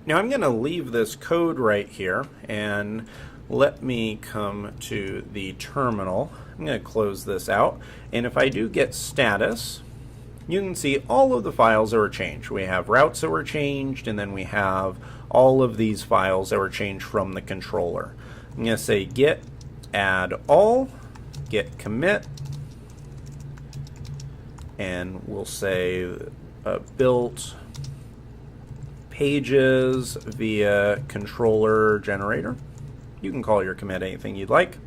Now I'm going to leave this code right here and let me come to the terminal. I'm going to close this out, and if I do get status, you can see all of the files that were changed. We have routes that were changed, and then we have all of these files that were changed from the controller. I'm going to say git add all, git commit, and we'll say built pages via controller generator. You can call your commit anything you'd like.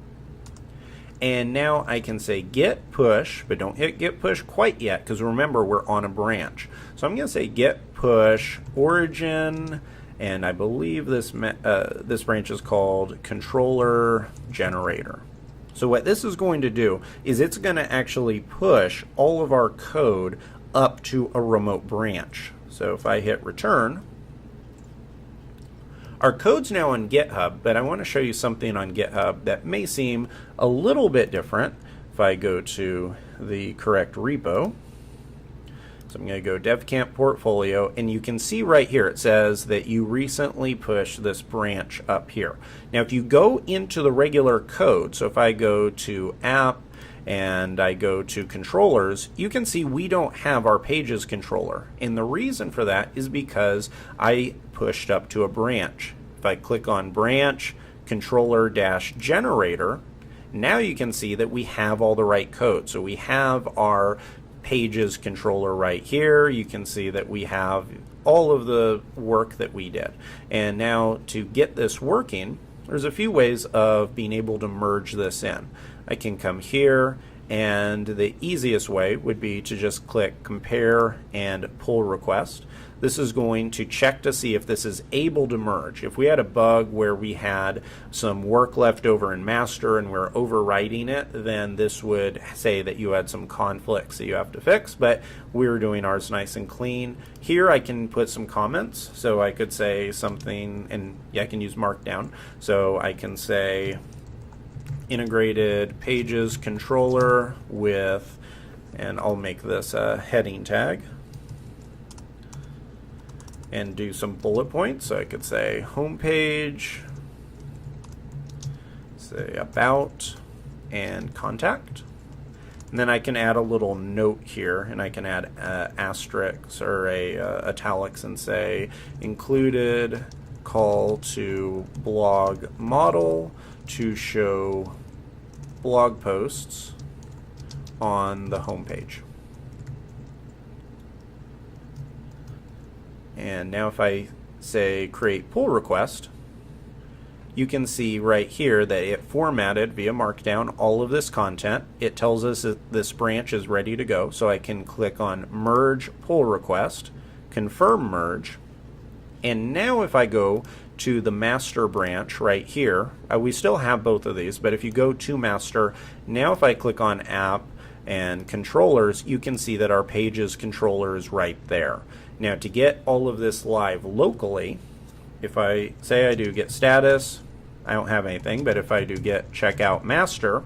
And now I can say git push, but don't hit git push quite yet, because remember we're on a branch. So I'm going to say git push origin, and I believe this branch is called controller generator. So what this is going to do is it's going to actually push all of our code up to a remote branch. So if I hit return, our code's now on GitHub, but I want to show you something on GitHub that may seem a little bit different. If I go to the correct repo, so I'm going to go DevCamp Portfolio, and you can see right here it says that you recently pushed this branch up here. Now if you go into the regular code, so if I go to app and I go to controllers, you can see we don't have our pages controller, and the reason for that is because I pushed up to a branch. If I click on branch controller-generator, now you can see that we have all the right code. So we have our pages controller right here. You can see that we have all of the work that we did. And now to get this working, there's a few ways of being able to merge this in. I can come here, and the easiest way would be to just click compare and pull request. This is going to check to see if this is able to merge. If we had a bug where we had some work left over in master and we're overwriting it, then this would say that you had some conflicts that you have to fix, but we're doing ours nice and clean. Here I can put some comments, so I could say something, and yeah, I can use Markdown. So I can say integrated pages controller with, and I'll make this a heading tag, and do some bullet points. So I could say homepage, say about, and contact. And then I can add a little note here, and I can add asterisks or italics and say included call to blog model to show blog posts on the homepage. And now if I say create pull request, you can see right here that it formatted via Markdown all of this content. It tells us that this branch is ready to go, so I can click on merge pull request, confirm merge, and now if I go to the master branch right here, we still have both of these, but if you go to master, now if I click on app and controllers, you can see that our pages controller is right there. Now to get all of this live locally, if I say I do get status, I don't have anything, but if I do get checkout master,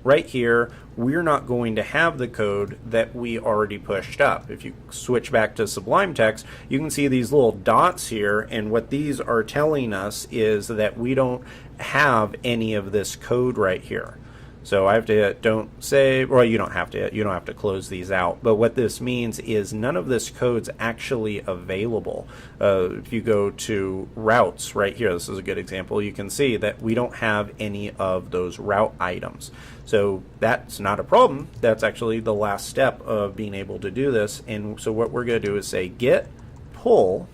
right here we're not going to have the code that we already pushed up. If you switch back to Sublime Text, you can see these little dots here, and what these are telling us is that we don't have any of this code right here. So I have to hit don't save, well, you don't have to close these out, but what this means is none of this code's actually available. If you go to routes right here, this is a good example, you can see that we don't have any of those route items. So that's not a problem. That's actually the last step of being able to do this. And so what we're going to do is say git pull,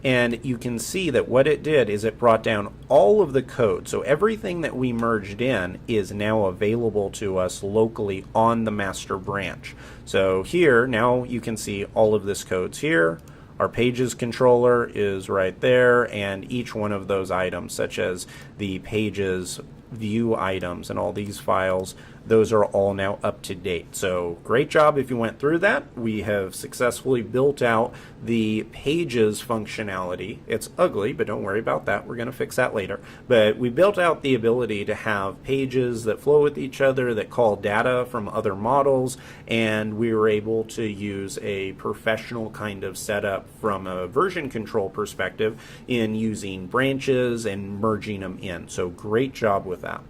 and you can see that what it did is it brought down all of the code. So everything that we merged in is now available to us locally on the master branch. So here, now you can see all of this code's here. Our pages controller is right there, and each one of those items, such as the pages view items and all these files, those are all now up to date. So great job if you went through that. We have successfully built out the pages functionality. It's ugly, but don't worry about that. We're going to fix that later. But we built out the ability to have pages that flow with each other, that call data from other models, and we were able to use a professional kind of setup from a version control perspective in using branches and merging them in. So great job with that.